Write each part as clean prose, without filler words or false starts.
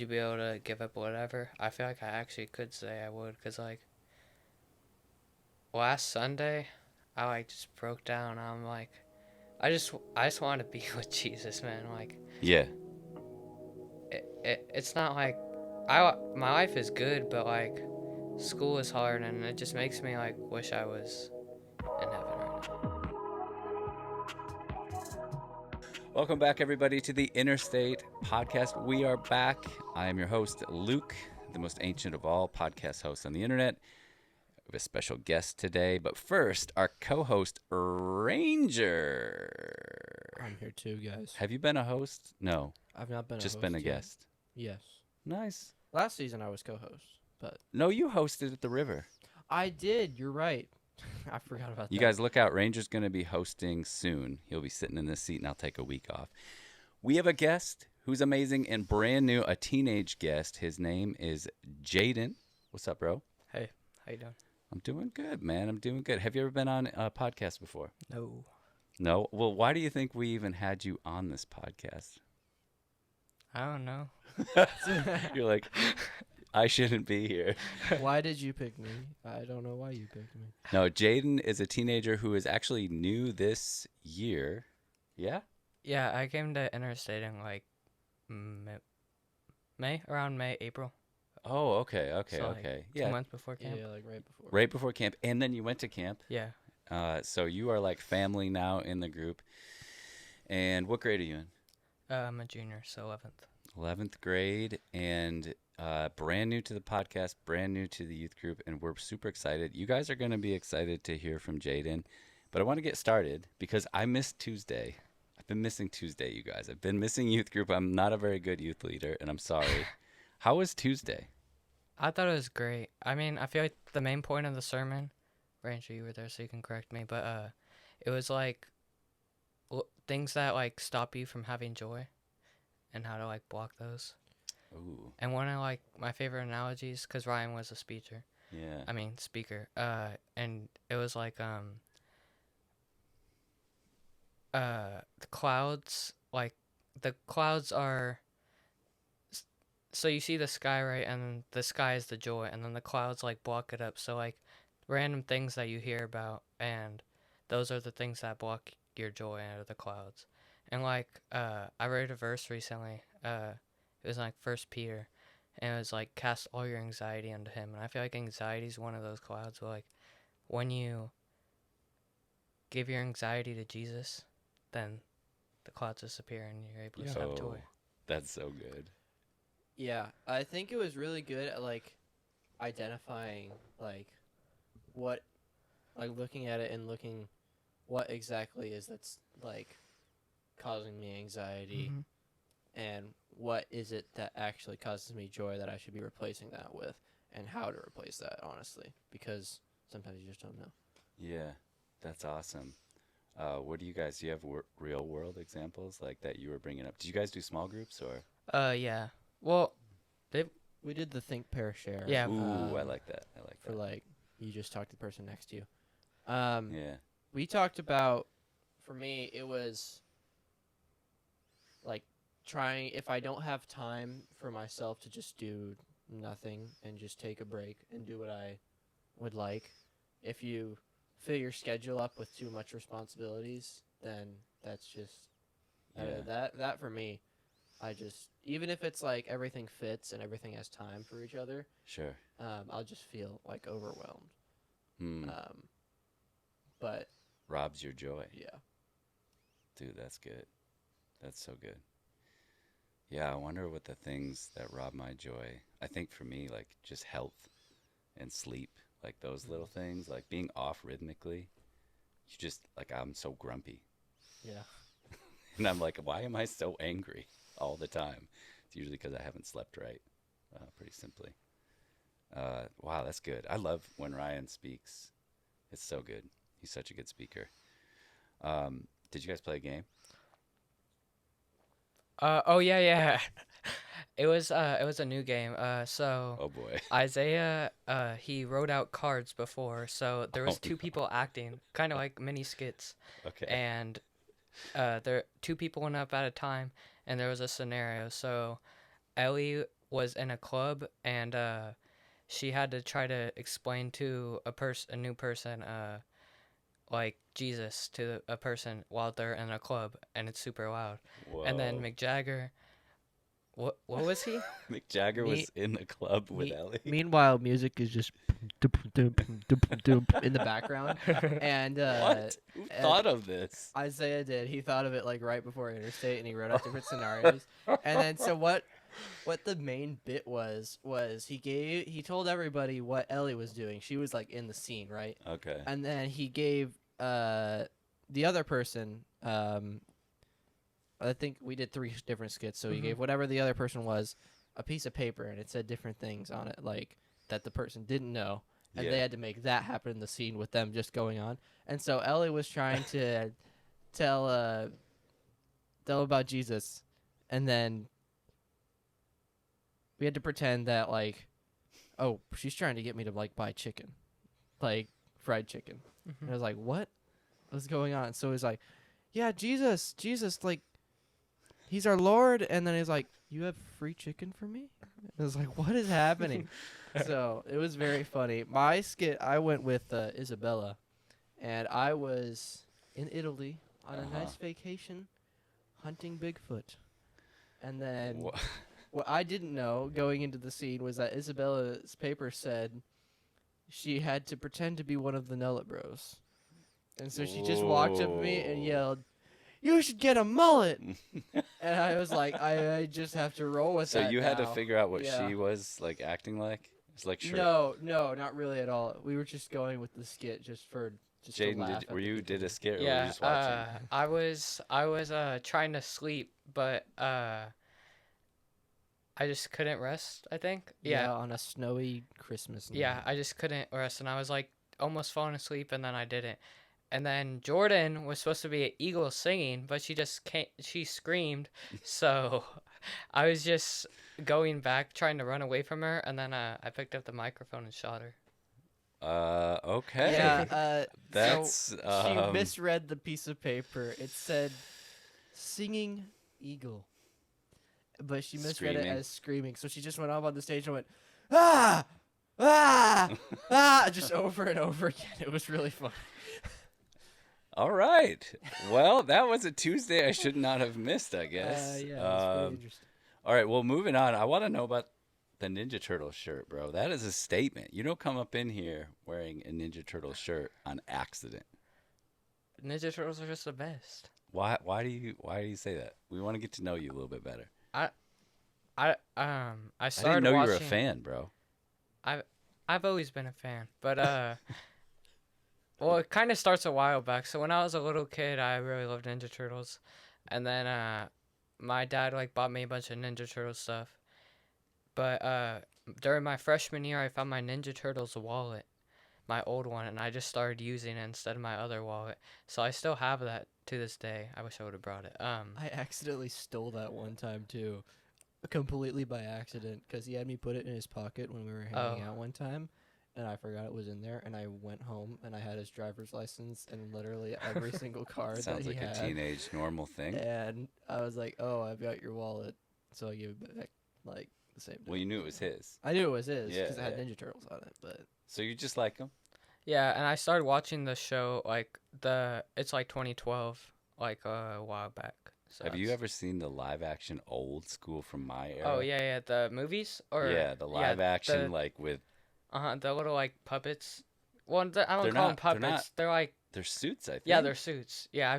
you be able to give up whatever? I feel like I actually could say I would, because, like, last Sunday, I, like, just broke down. I'm like, I just want to be with Jesus, man. Like, Yeah. it's not like, my life is good, but, like, school is hard, and it just makes me, like, wish I was in heaven right now. Welcome back, everybody, to the Interstate podcast. We are back. I am your host, Luke, the most ancient of all podcast hosts on the internet. We have a special guest today, but first, our co-host, Ranger. I'm here too, guys. Have you been a host? No, I've not been just a host been a yet. guest. Yes. Nice. Last season I was co-host, but No, you hosted at the river. I did. You're right. I forgot about that. You guys look out. Ranger's going to be hosting soon. He'll be sitting in this seat, and I'll take a week off. We have a guest who's amazing and brand new, a teenage guest. His name is Jayden. What's up, bro? Hey, how you doing? I'm doing good, man. I'm doing good. Have you ever been on a podcast before? No. No? Well, why do you think we even had you on this podcast? I don't know. You're like, I shouldn't be here. Why did you pick me? I don't know why you picked me. No, Jayden is a teenager who is actually new this year. Yeah? Yeah, I came to Innerstate in, like, around May, April. Oh, okay, okay, So, like, okay. 2 Yeah, months before camp. Yeah, like right before. right before camp. And then you went to camp. Yeah. So you are like family now in the group. And what grade are you in? I'm a junior, so 11th. 11th grade, and brand new to the podcast, brand new to the youth group, and we're super excited. You guys are going to be excited to hear from Jayden, but I want to get started because I missed Tuesday. I've been missing Tuesday, you guys. I've been missing youth group. I'm not a very good youth leader, and I'm sorry. How was Tuesday? I thought it was great. I mean, I feel like the main point of the sermon, Ranger, you were there, so you can correct me, but it was like things that like stop you from having joy, and how to like block those. Ooh, And one of like my favorite analogies, because Ryan was a speaker. yeah. I mean speaker. And it was like the clouds, like the clouds are. So you see the sky, right, and the sky is the joy, and then the clouds like block it up. So like random things that you hear about, and those are the things that block your joy out of the clouds. And like I read a verse recently. It was like First Peter, and it was like cast all your anxiety unto Him. And I feel like anxiety is one of those clouds where like when you give your anxiety to Jesus, then the clouds disappear and you're able to have joy. That's so good. Yeah, I think it was really good at like identifying like what, like looking at it and looking what exactly is that's like causing me anxiety. Mhm. And what is it that actually causes me joy that I should be replacing that with, and how to replace that, honestly, because sometimes you just don't know. Yeah, that's awesome. What do you guys, do you have real world examples like that you were bringing up? Did you guys do small groups or? Yeah. Well, We did the think, pair, share. Yeah. Ooh, I like that. I like For that. like, you just talk to the person next to you. Yeah. We talked about, for me, it was like trying, if I don't have time for myself to just do nothing and just take a break and do what I would like, if you fill your schedule up with too much responsibilities, then that's just Yeah. that for me. I just, even if it's like everything fits and everything has time for each other, Sure. I'll just feel like overwhelmed. Hmm. But Robs your joy. yeah, Dude, that's good. That's so good. Yeah, I wonder what the things that rob my joy. I think for me, like just health and sleep, like those little things, like being off rhythmically. You just, like, I'm so grumpy. yeah. And I'm like, why am I so angry all the time? It's usually because I haven't slept right, pretty simply. Wow, that's good. I love when Ryan speaks. It's so good. He's such a good speaker. Did you guys play a game? Oh yeah. It was a new game. So Oh boy. Isaiah, he wrote out cards before, so there was Oh, two people acting, kind of like mini skits, Okay. and two people went up at a time, and there was a scenario. So Ellie was in a club, and she had to try to explain to a new person, like Jesus to a person while they're in a club, and it's super loud. And then Whoa. Mick Jagger, what was he? Mick Jagger Me- was in the club with Me- Ellie. Meanwhile, music is just in the background, and What? Who and thought of this? Isaiah did. He thought of it like right before Interstate, and he wrote out different scenarios. And then so what the main bit was he told everybody what Ellie was doing. She was like in the scene, right? Okay. And then he gave the other person I think we did 3 different skits. So he gave whatever the other person was a piece of paper, and it said different things on it, like that the person didn't know, and Yeah. they had to make that happen in the scene with them just going on. And so Ellie was trying to tell about Jesus, and then we had to pretend that like, oh, she's trying to get me to like buy chicken, like fried chicken. And I was like, what's going on? So he's like, yeah, Jesus, like, he's our Lord. And then he's like, you have free chicken for me? I was like, what is happening? So it was very funny. My skit, I went with Isabella, and I was in Italy on a nice vacation hunting Bigfoot. And then Wha- what I didn't know going into the scene was that Isabella's paper said she had to pretend to be one of the Nullet Bros. And so she just walked up to me and Whoa. yelled, "You should get a mullet!" And I was like, I just have to roll with So that you had to now. figure out what Yeah. she was like acting like? It's like sure. No, not really at all. We were just going with the skit just to Jaden, laugh. were you did a skit or were you Yeah, just watching? I was trying to sleep, but I just couldn't rest, I think. Yeah. on a snowy Christmas night. Yeah, I just couldn't rest, and I was like almost falling asleep, and then I didn't. And then Jordan was supposed to be an eagle singing, but she just can't. She screamed, so I was just going back, trying to run away from her, and then I picked up the microphone and shot her. Okay. Yeah, That's so she misread the piece of paper. It said singing eagle, but she misread it Screaming. as screaming. So she just went up on the stage and went, ah, ah, ah, just over and over again. It was really fun. all right. Well, that was a Tuesday I should not have missed, I guess. Yeah, it was pretty interesting. All right, well, moving on. I want to know about the Ninja Turtle shirt, bro. That is a statement. You don't come up in here wearing a Ninja Turtle shirt on accident. Ninja Turtles are just the best. Why do you say that? We want to get to know you a little bit better. I I started didn't know you watching. were a fan, bro. I've always been a fan, but well, it kind of starts a while back. So when I was a little kid, I really loved Ninja Turtles, and then my dad like bought me a bunch of Ninja Turtle stuff. But during my freshman year, I found my Ninja Turtles wallet, my old one, and I just started using it instead of my other wallet. So I still have that to this day. I wish I would have brought it. I accidentally stole that one time too, completely by accident, because he had me put it in his pocket when we were hanging out one time, and I forgot it was in there. And I went home and I had his driver's license and literally every single card that Sounds he like had. a teenage normal thing. And I was like, "Oh, I've got your wallet," so I gave it back like the same day. Well, you knew it was his. I knew it was his Yeah, because it had yeah. Ninja Turtles on it, but So you just like him? Yeah, and I started watching the show it's like 2012, like a while back. So Have you it's- ever seen the live action old school from my era? Oh yeah, the movies or Yeah, the live action like with the little like puppets. Well, I don't They're call them not- they're puppets. not- They're like their suits, I think. yeah, they're suits. Yeah,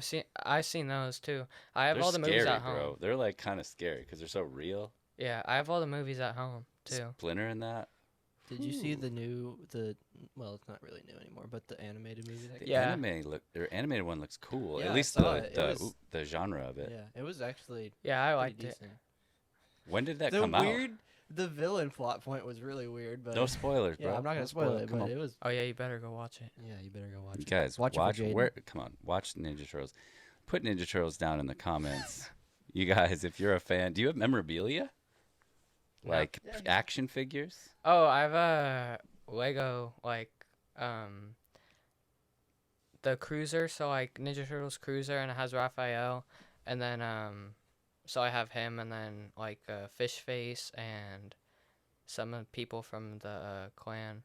I've seen those too. I have They're all the movies scary, at home. bro. They're like kind of scary because they're so real. Yeah, I have all the movies at home too. Splinter in that. did you see Ooh. well, it's not really new anymore, but the animated movie that The came Yeah. their animated one looks cool. Yeah, At I least saw it. It the was- the genre of out? it. Yeah, it was actually Yeah, I pretty liked it. decent. When did that The come the villain plot point was really weird, but out? No spoilers, yeah, bro. I'm not No gonna spoil it, Come but on. it was. Oh yeah, you better go watch it. Yeah, you better go watch You it. guys, Watch watch it for Jayden. where? Come on, watch Ninja Turtles. Put Ninja Turtles down in the comments. You guys, if you're a fan, do you have memorabilia? No. Like Yeah. action figures? Oh, I have a Lego the Cruiser, so like Ninja Turtles Cruiser, and it has Raphael, and then so I have him, and then like Fish Face and some of the people from the clan.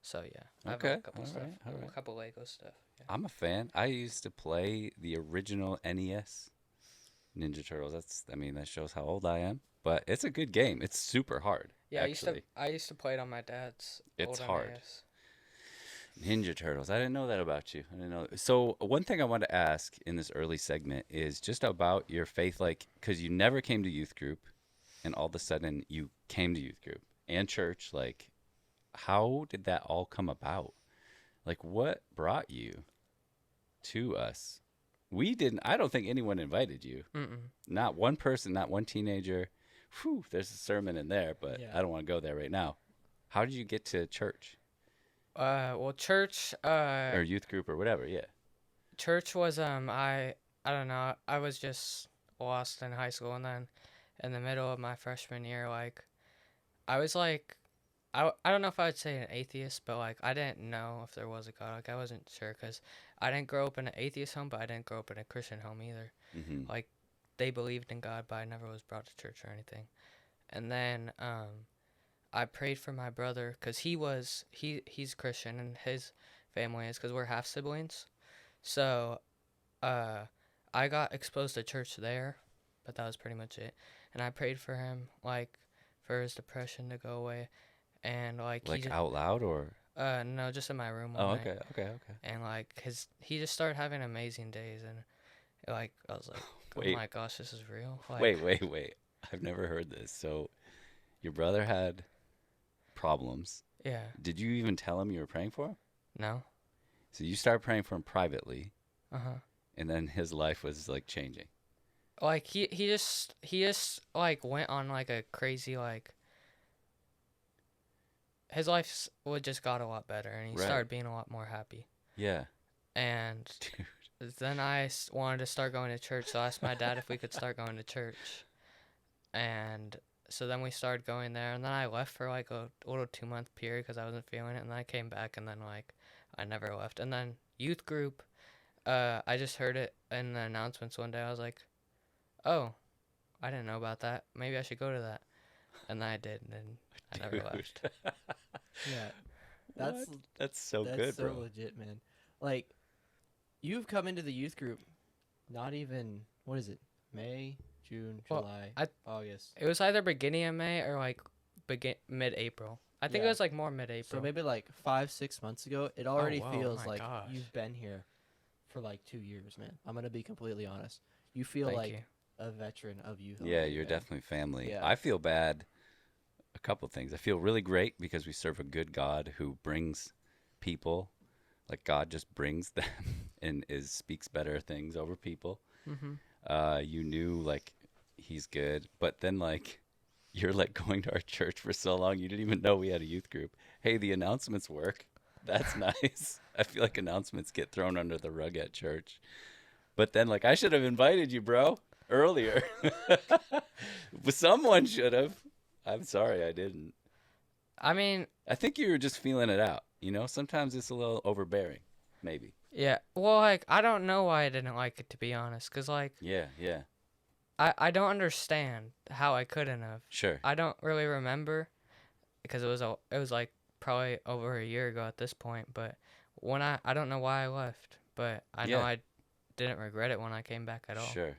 So yeah, I have Okay. a couple All stuff, right. All a right. couple Lego stuff. Yeah. I'm a fan. I used to play the original NES Ninja Turtles. I mean, that shows how old I am. But it's a good game. It's super hard, Yeah, actually. I used to play it on my dad's It's old hard. NES. Ninja Turtles. I didn't know that about you. I didn't know. So one thing I wanted to ask in this early segment is just about your faith, like, because you never came to youth group, and all of a sudden you came to youth group and church. Like, how did that all come about? Like, what brought you to us? We didn't. I don't think anyone invited you. Mm-mm. Not one person. Not one teenager. Whew, there's a sermon in there, but Yeah. I don't want to go there right now. How did you get to church Well, church, or youth group or whatever? Yeah. church was I don't know. I was just lost in high school, and then in the middle of my freshman year, like I was like, I don't know if I would say an atheist, but like I didn't know if there was a God. Like I wasn't sure because I didn't grow up in an atheist home, but I didn't grow up in a Christian home either. Mm-hmm. Like they believed in God, but I never was brought to church or anything. And then I prayed for my brother because he's Christian and his family is because we're half siblings. So uh, I got exposed to church there, but that was pretty much it. And I prayed for him like for his depression to go away, and like Like out loud or? no, just in my room one Oh, night. okay, okay, okay. And like he just started having amazing days, and like I was like, oh Wait, my gosh, this is real. Like, wait. I've never heard this. So your brother had problems. yeah, Did you even tell him you were praying for him? no, So you started praying for him privately, uh-huh. and then his life was like changing. Like he just like went on like a crazy like his life would just got a lot better, and he Right. started being a lot more happy. Yeah. And Dude. then wanted to start going to church, so I asked my dad if we could start going to church. And so then we started going there, and then I left for like a little 2 month period because I wasn't feeling it, and then I came back, and then like I never left. And then youth group, I just heard it in the announcements one day. I was like, oh, I didn't know about that. Maybe I should go to that. And then I did, and then I never left. Yeah. That's What? That's so that's good, so bro. legit, man. Like, you've come into the youth group, not even what is it? May, June, Well, July, August. It was either beginning of May or like mid-April. I think it Yeah. was like more mid-April. So maybe like 5-6 months ago. It already whoa, feels my like gosh. you've been here for like 2 years, man. I'm gonna be completely honest. You feel Thank like you. a veteran of youth. Yeah, already, you're man. definitely family. Yeah. I feel bad. A couple things. I feel really great because we serve a good God who brings people, like God just brings them and speaks better things over people. Mm-hmm. You knew like he's good, but then like you're like going to our church for so long, you didn't even know we had a youth group. Hey, the announcements work. That's nice. I feel like announcements get thrown under the rug at church. But then like I should have invited you, bro, earlier. But someone should have. I'm sorry I didn't. I mean, I think you were just feeling it out. You know, sometimes it's a little overbearing, maybe. yeah. Well, like I don't know why I didn't like it, to be honest, cause like Yeah, yeah, I don't understand how I couldn't have. sure. I don't really remember because it was like probably over a year ago at this point. But when I don't know why I left, but I know Yeah. I didn't regret it when I came back at all. Sure.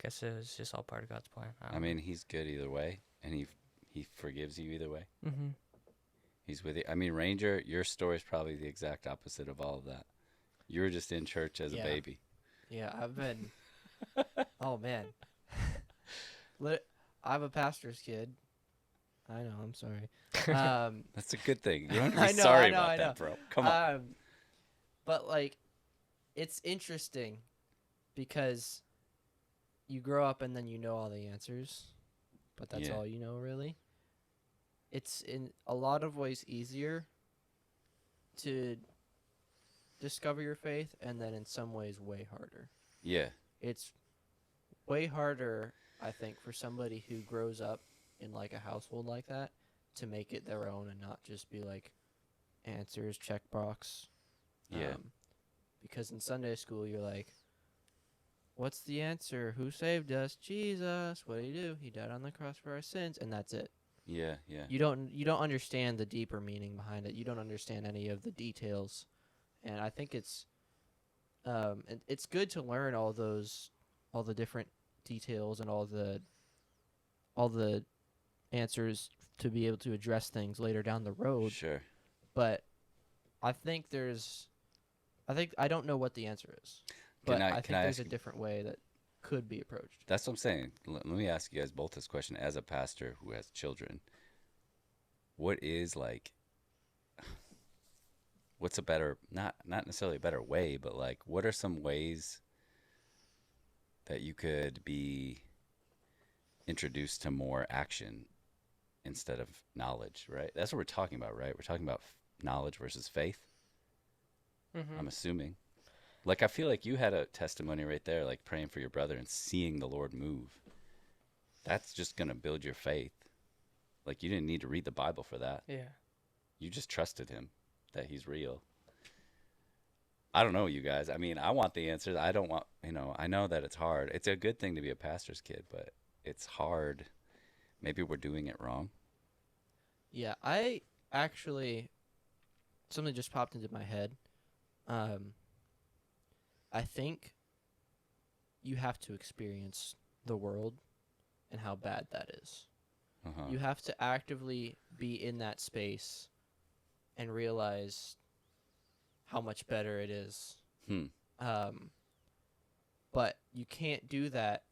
Guess it was just all part of God's plan. I mean, he's good either way, and he forgives you either way. Mm-hmm. He's with you. I mean, Ranger, your story is probably the exact opposite of all of that. You were just in church as a Yeah. baby. Yeah, I've been. Oh man. I'm a pastor's kid. I know. I'm sorry. That's a good thing. You don't have I to be know, sorry I know, about I that, know. bro. Come on. But like, it's interesting because you grow up and then you know all the answers, but that's Yeah. all you know really. It's in a lot of ways easier to discover your faith, and then in some ways way harder. Yeah. It's way harder, I think, for somebody who grows up in like a household like that to make it their own and not just be like answers, checkbox. Yeah. Because in Sunday school, you're like, what's the answer? Who saved us? Jesus. What did he do? He died on the cross for our sins, and that's it. Yeah, yeah. You don't understand the deeper meaning behind it. You don't understand any of the details, and I think it's good to learn all the different details and all the answers to be able to address things later down the road. Sure. But I think I don't know what the answer is, Can but I I can think I there's ask? a different way that could be approached. That's what I'm saying. Let me ask you guys both this question as a pastor who has children. What is like? What's a better not necessarily a better way, but like what are some ways that you could be introduced to more action instead of knowledge, right? That's what we're talking about, right? We're talking about knowledge versus faith. Mm-hmm. I'm assuming. Like I feel like you had a testimony right there, like praying for your brother and seeing the Lord move. That's just gonna build your faith. Like you didn't need to read the Bible for that. Yeah. You just trusted him that he's real. I don't know, you guys. I mean, I want the answers. I don't want, I know that it's hard. It's a good thing to be a pastor's kid, but it's hard. Maybe we're doing it wrong. Yeah, I actually something just popped into my head. I think you have to experience the world and how bad that is. Uh-huh. You have to actively be in that space and realize how much better it is. Hmm. But you can't do that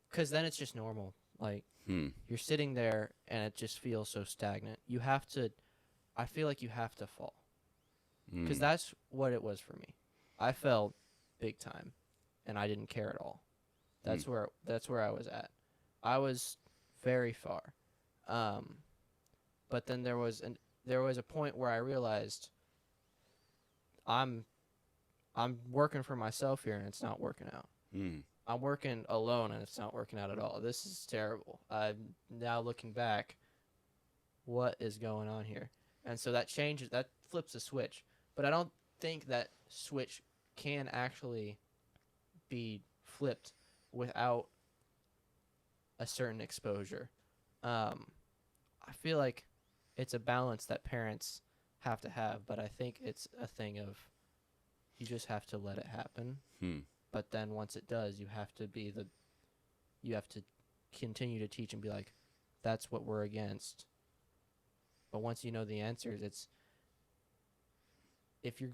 because then it's just normal. Like Hmm. you're sitting there and it just feels so stagnant. You have to. I feel like you have to fall because Mm. that's what it was for me. I fell big time, and I didn't care at all. That's where I was at. I was very far, but then there was a point where I realized I'm working for myself here, and it's not working out. Mm. I'm working alone, and it's not working out at all. This is terrible. I'm now looking back. What is going on here? And so that changes. That flips a switch. But I don't think that switch can actually be flipped without a certain exposure. I feel like it's a balance that parents have to have, but I think it's a thing of you just have to let it happen. Hmm. But then once it does, you have to continue to teach and be like, that's what we're against. But once you know the answers, it's if you're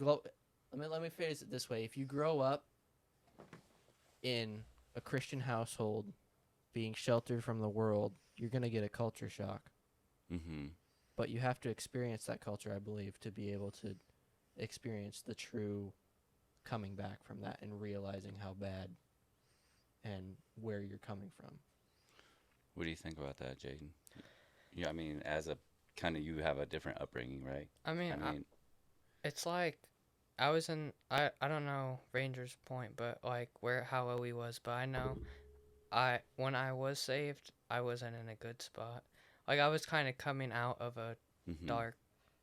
let me phrase it this way: if you grow up in a Christian household, being sheltered from the world, you're gonna get a culture shock. Mm-hmm. But you have to experience that culture, I believe, to be able to experience the true coming back from that and realizing how bad and where you're coming from. What do you think about that, Jayden? Yeah, I mean, as a kind of you have a different upbringing, right? I mean, I mean, it's like I don't know Rangers Point, but like how he was, but I know when I was saved, I wasn't in a good spot. Like I was kind of coming out of a mm-hmm. dark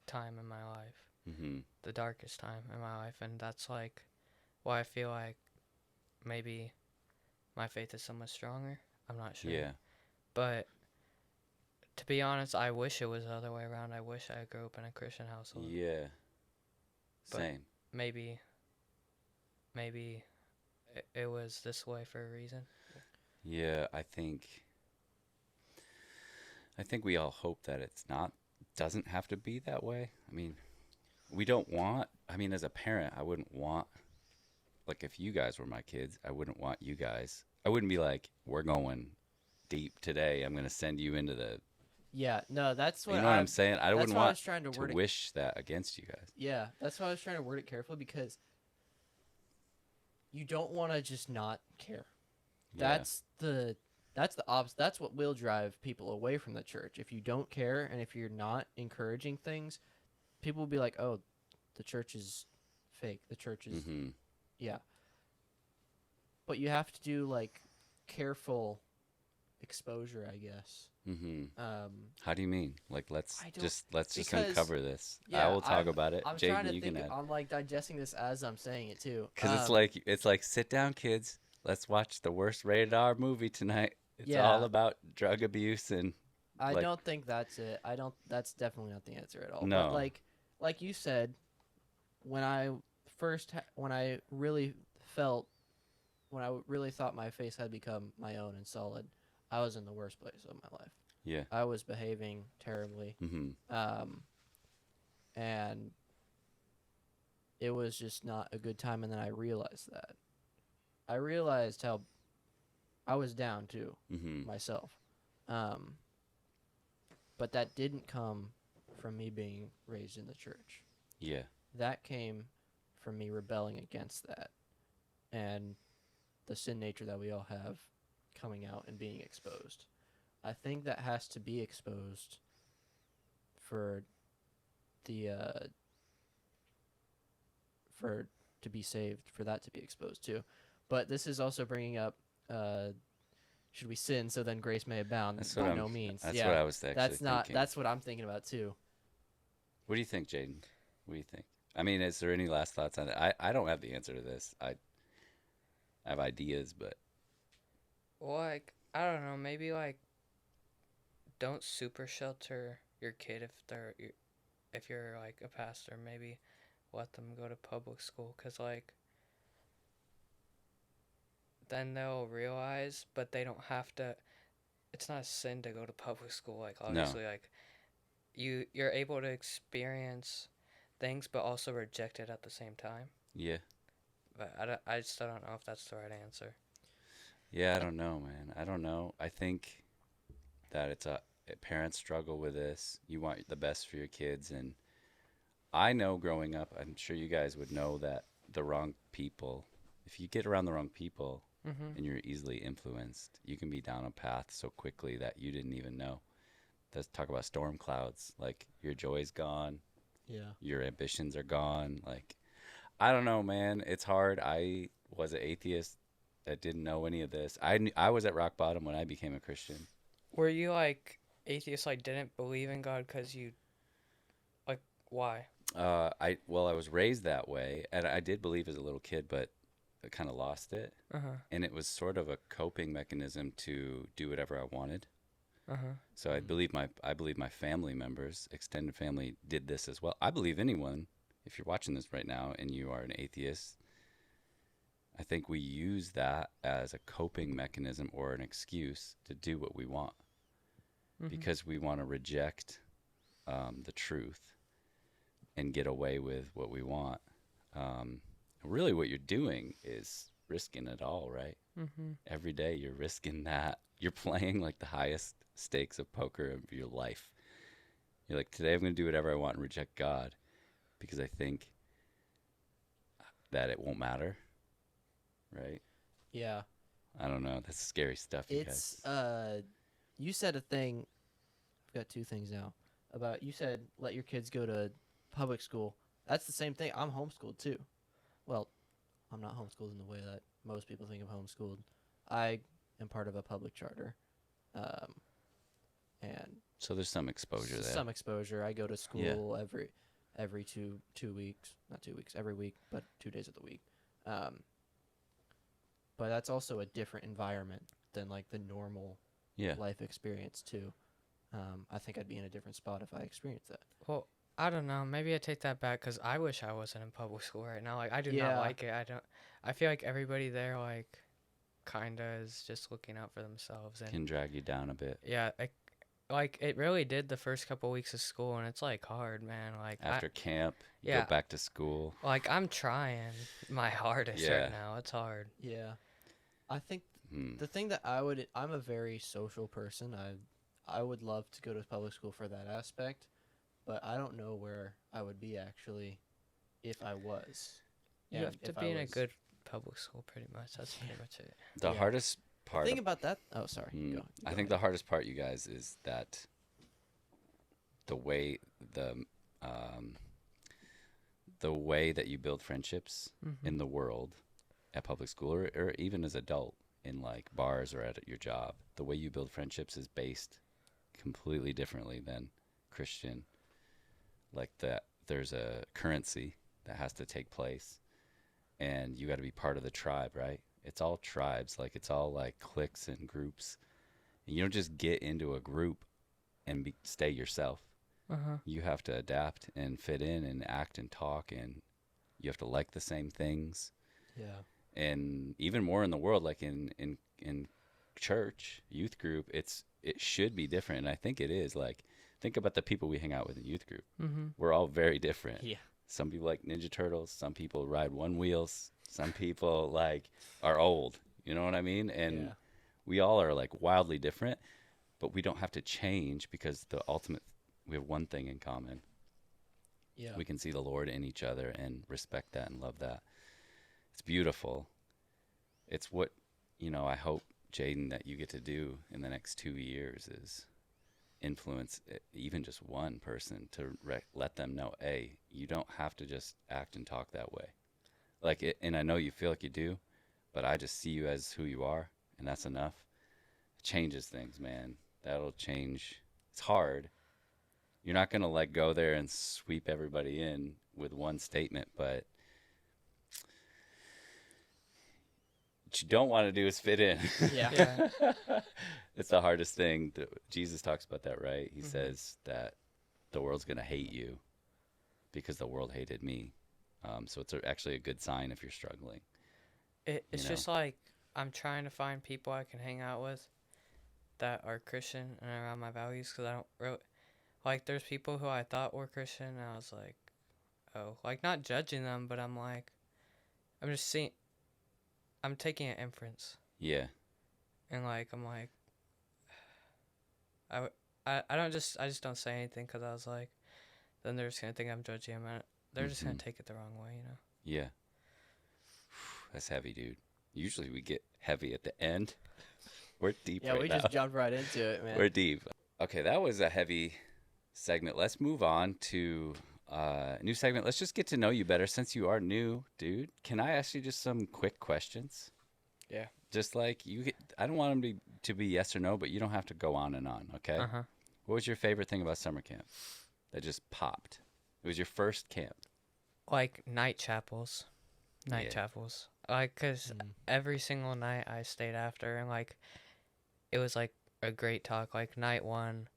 time in my life. Mm-hmm. The darkest time in my life, and that's like why I feel like maybe my faith is so much stronger. I'm not sure. Yeah. But to be honest, I wish it was the other way around. I wish I grew up in a Christian household. Yeah. But Same. maybe it was this way for a reason. Yeah, I think we all hope that doesn't have to be that way. I mean, as a parent, I wouldn't want, like if you guys were my kids, I wouldn't want you guys, I wouldn't be like, we're going deep today. I'm going to send you into the, Yeah, no, that's what you know what I'm saying? I wouldn't why I want was trying to to word it. wish that against you guys. Yeah, that's why I was trying to word it carefully because you don't want to just not care. Yeah. That's the opposite. That's what will drive people away from the church. If you don't care and if you're not encouraging things, people will be like, "Oh, the church is fake. The church is Mm-hmm. yeah." But you have to do like careful exposure, I guess. Mm-hmm. Um, How do you mean? Like, let's I don't- just because- uncover this. yeah, I will talk about it. I'm trying Jayden, to you think. can add. I'm like digesting this as I'm saying it too. Because it's like, sit down, kids. Let's watch the worst rated R movie tonight. It's Yeah. all about drug abuse and I Like, don't think that's it. I don't. That's definitely not the answer at all. No. But like you said, when I when I really felt, when I really thought my face had become my own and solid, I was in the worst place of my life. yeah. I was behaving terribly, Mm-hmm. and it was just not a good time. And then I realized that. I realized how I was down too Mm-hmm. myself. But that didn't come from me being raised in the church. Yeah. That came from me rebelling against that and the sin nature that we all have coming out and being exposed. I think that has to be exposed for the for to be saved, for that to be exposed too. But this is also bringing up should we sin so then grace may abound? That's By what no means. That's Yeah, what I was actually that's not. thinking. That's what I'm thinking about too. What do you think, Jayden? What do you think? I mean, is there any last thoughts on it? I don't have the answer to this. I have ideas, but Well, like, I don't know, maybe like don't super shelter your kid if you're like a pastor. Maybe let them go to public school, cause like then they'll realize, but they don't have to. It's not a sin to go to public school. Like no. obviously, like you're able to experience things, but also reject it at the same time. Yeah. But I still don't know if that's the right answer. Yeah, I don't know, man. I don't know. I think that parents struggle with this. You want the best for your kids, and I know growing up, I'm sure you guys would know that the wrong people, if you get around the wrong people Mm-hmm. and you're easily influenced, you can be down a path so quickly that you didn't even know. Let's talk about storm clouds. Like your joy's gone, Yeah. your ambitions are gone. Like, I don't know, man. It's hard. I was an atheist that didn't know any of this. I was at rock bottom when I became a Christian. Were you like atheist, like didn't believe in God because you like why? I was raised that way, and I did believe as a little kid, but I kind of lost it, Uh huh. and it was sort of a coping mechanism to do whatever I wanted. Uh huh. So I believe my family members, extended family, did this as well. I believe anyone, if you're watching this right now and you are an atheist, I think we use that as a coping mechanism or an excuse to do what we want Mm-hmm. because we want to reject the truth and get away with what we want. Really, what you're doing is risking it all, right? Mm-hmm. Every day you're risking that. You're playing like the highest stakes of poker of your life. You're like, today I'm going to do whatever I want and reject God because I think that it won't matter, right? Yeah. I don't know. That's scary stuff, you It's guys. you said a thing. I've got two things now. About, you said let your kids go to public school. That's the same thing. I'm homeschooled too. Well, I'm not homeschooled in the way that most people think of homeschooled. I am part of a public charter, and So there's some exposure there. some exposure. I go to school every two weeks, not 2 weeks, every week, but 2 days of the week. But that's also a different environment than like the normal Yeah. life experience too. I think I'd be in a different spot if I experienced that. Well, I don't know. Maybe I take that back because I wish I wasn't in public school right now. Like I do Yeah. not like it. I don't. I feel like everybody there like kinda is just looking out for themselves and Can drag you down a bit. yeah, like it really did the first couple weeks of school and it's like hard, man. Like After camp, you yeah. go back to school. like I'm trying my hardest Yeah. right now. It's hard. Yeah, I think Hmm. the thing that I'm a very social person. I would love to go to public school for that aspect, but I don't know where I would be actually if I was. You And have to if I be in a was- good public school pretty much. That's pretty Yeah. much it. The Yeah. hardest part. Think about that. Oh, sorry. Hmm. Go I think the hardest part, you guys, is that the way the way that you build friendships Mm-hmm. in the world at public school or even as adult in like bars or at your job, the way you build friendships is based completely differently than Christian. Like that, there's a currency that has to take place, and you got to be part of the tribe, right? It's all tribes, like it's all like cliques and groups. And you don't just get into a group and stay yourself. Uh-huh. You have to adapt and fit in and act and talk, and you have to like the same things. Yeah. And even more in the world, like in church, youth group, it should be different. And I think it is. Like, think about the people we hang out with in youth group. Mm-hmm. We're all very different. Yeah. Some people like Ninja Turtles. Some people ride one wheels. Some people like are old. You know what I mean? And Yeah. we all are like wildly different, but we don't have to change because we have one thing in common. Yeah. We can see the Lord in each other and respect that and love that. It's beautiful. It's what, I hope, Jayden, that you get to do in the next 2 years is influence even just one person to let them know, hey, you don't have to just act and talk that way. Like it, and I know you feel like you do, but I just see you as who you are, and that's enough. It changes things, man. That'll change. It's hard. You're not going to like go there and sweep everybody in with one statement, but what you don't want to do is fit in. Yeah. Yeah. It's the hardest thing. Jesus talks about that, right? He Mhm. says that the world's going to hate you because the world hated me. So it's actually a good sign if you're struggling. It's You just like I'm trying to find people I can hang out with that are Christian and around my values, because I don't really like. There's people who I thought were Christian, and I was like, oh, like not judging them, but I'm like, I'm just seeing, I'm taking an inference, Yeah. and like I'm like, I just don't say anything because I was like, then they're just gonna think I'm judging them, and they're just gonna Mhm. take it the wrong way, you know. Yeah. That's heavy, dude. Usually we get heavy at the end. We're deep Yeah, right we now. just jumped right into it, man. We're deep. Okay, that was a heavy segment. Let's move on to a new segment. Let's just get to know you better since you are new, dude. Can I ask you just some quick questions? Yeah. Just like I don't want them to be yes or no, but you don't have to go on and on, okay? Uh huh. What was your favorite thing about summer camp that just popped? It was your first camp. Like night chapels. Night Yeah. chapels. Like, cause Mm. every single night I stayed after, and like, it was like a great talk. Like night one,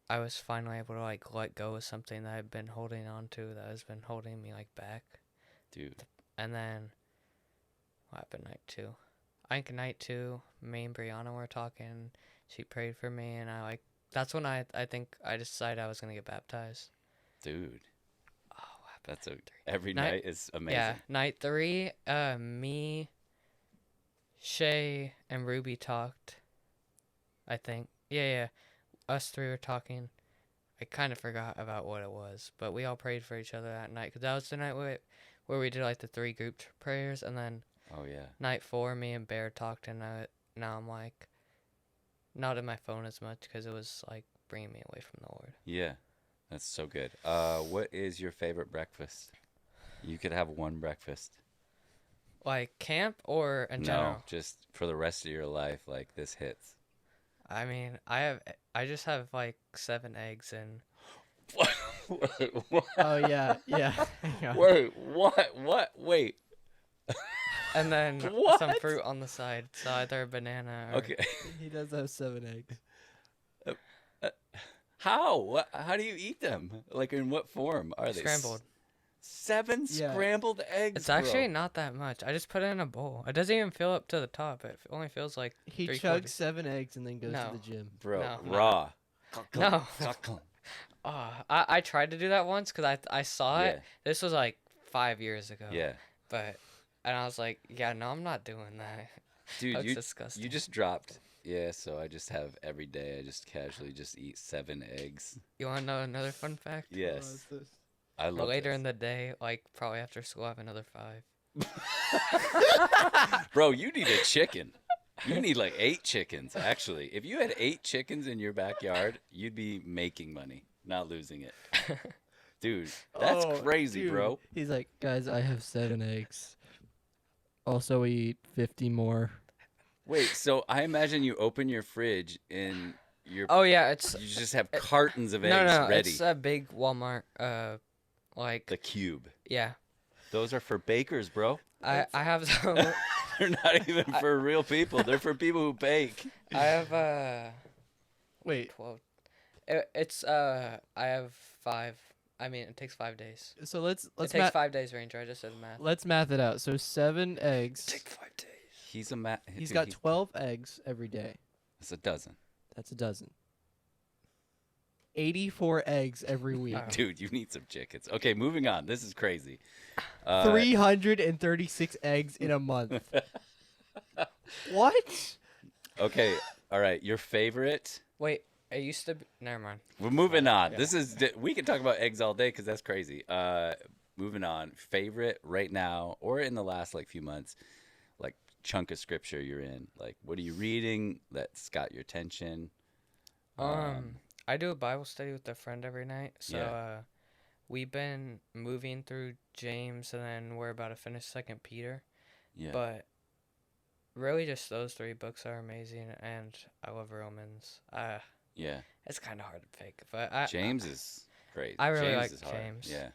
I was finally able to like let go of something that I've been holding on to that has been holding me like back. Dude. And then what happened night two? I think night two, me and Brianna were talking. She prayed for me, and that's when I think I decided I was gonna get baptized. Dude. Oh, what happened That's night three? every Night- night is amazing. Yeah, night three, me, Shay, and Ruby talked. I think. Yeah. Us three were talking. I kind of forgot about what it was, but we all prayed for each other that night, because that was the night where we did like the three group prayers, and then Oh yeah. night four, me and Bear talked, and now I'm like not in my phone as much because it was like bringing me away from the Lord. Yeah. That's so good. What is your favorite breakfast? You could have one breakfast. Like camp or in No, general? just for the rest of your life, like this hits. I mean, I just have like 7 eggs and Wait, what? Oh yeah, yeah. Yeah. Wait, what? Wait. and then some What? fruit on the side, so either a banana or Okay. He does have 7 eggs. How? How do you eat them? Like in what form are they? scrambled. 7 Yeah. scrambled eggs. It's actually bro. not that much. I just put it in a bowl. It doesn't even fill up to the top. It only feels like He 3/4. chugs 7 eggs and then goes No. to the gym. Bro, No. raw. No. I tried to do that once because I saw Yeah. it. This was like 5 years ago. Yeah. And I was like, yeah, no, I'm not doing that. Dude, That's you disgusting. just dropped. Yeah, so I just have every day. I just casually just eat 7 eggs. You want to know another fun fact? Yes, I love Later this. in the day, like probably after school, I have another 5. Bro, you need a chicken. You need like 8 chickens, actually. If you had 8 chickens in your backyard, you'd be making money, not losing it. Dude, that's Oh, crazy, dude. bro. He's like, guys, I have 7 eggs. Also, we eat 50 more. Wait, so I imagine you open your fridge and Oh yeah, it's you just have cartons of no, eggs no, ready. it's a big Walmart. Like The cube. yeah, Those are for bakers, bro. I have some. They're not even for real people. They're for people who bake. I have Wait, 12. It's I have 5. I mean, it takes 5 days. So let's It takes 5 days, Ranger. I just did the math. let's math it out. So 7 eggs. Take 5 days. He's a mat. He's got 12 eggs every day. That's a dozen. That's a dozen. 84 eggs every week. Oh. Dude, you need some chickens. Okay, moving on. This is crazy. 336 eggs in a month. What? Okay, all right. Your favorite? Wait, it used to be. Never mind. We're moving on. Yeah. This is we can talk about eggs all day because that's crazy. Moving on. Favorite right now or in the last like few months, like chunk of scripture you're in. Like, what are you reading that's got your attention? I do a Bible study with a friend every night. So Yeah. we've been moving through James, and then we're about to finish Second Peter. Yeah. But really, just those 3 books are amazing, and I love Romans. Yeah. It's kind of hard to pick, but James is great. I really James like is hard. James. Yeah.